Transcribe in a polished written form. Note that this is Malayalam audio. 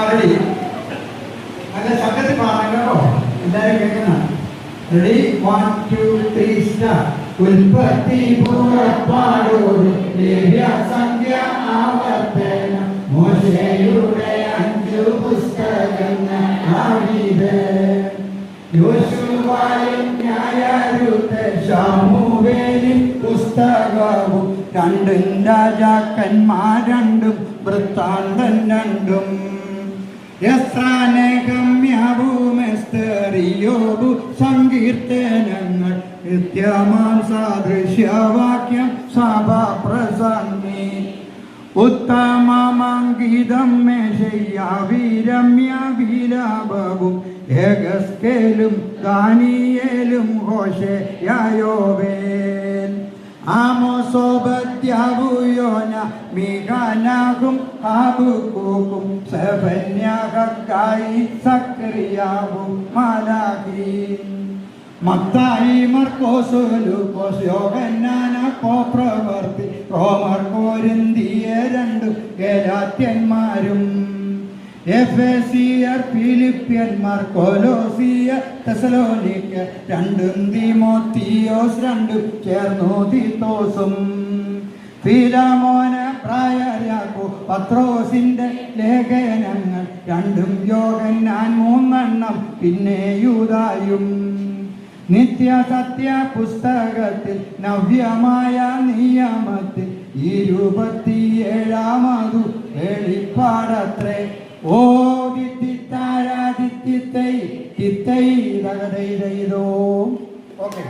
റെഡി? നല്ല ശബ്ദത്തിൽ പാടണോ? എല്ലാവരും കേൾക്കണം. റെഡി? 1 2 3 സ്റ്റാർട്ട്. ഉൽപ്പത്തി പുറപ്പാടോട് സംഖ്യ ആവർത്തനം മോശയുടെ 5 പുസ്തകങ്ങൾ യോശുവായും ന്യായരുത്തെ ശമൂവേലിൻ പുസ്തകവും 2 രാജാക്കന്മാർ 2 വൃത്താന്തം 2 യസ്രാനേകമ്യഭൂമെസ്തറിയോബു സങ്കീർത്തനങ്ങൾ നിത്യമാം സാദൃശ്യവാക്യം സഭാപ്രസംഗി ഉത്തമമംഗീതം മേശയ്യാവിരമ്യവിലാപവും ഏകസ്കേലും ദാനിയേലും ഹോശേയായോവേൽ ആമോസോബദ്യാവുയോന മീഖാനാകും ഹാബുക്കൂക്കും സെഫന്യാഹക്കായി സക്രിയാവും മാലാഖീൻ മത്തായി മർക്കോസ് ലൂക്കോസ് യോഹന്നാന കോപ്രവർത്തി റോമർ കോരിന്തിയ 2 ഗലാത്യന്മാരും എഫെസിയർ ഫിലിപ്പിയന്മാർ കൊലോസിയർ തെസലോനിക്കർ 2 തീമോത്തിയോസ് 2 ചേർന്നു തീത്തോസും ഫിലമോന പ്രായരാക്കു പത്രോസിന്റെ ലേഖനങ്ങൾ 2 യോഹന്നാൻ 3 പിന്നെ യൂദായും നിത്യസത്യ പുസ്തകത്തിൽ നവ്യമായ നിയമത്തിൽ 27ാമതു വെളിപ്പാടത്രേ. ഓ ദിത്തിത്താരാദിത്യത്തൈ തിത്തൈ തകതൈതോ. ഓക്കെ.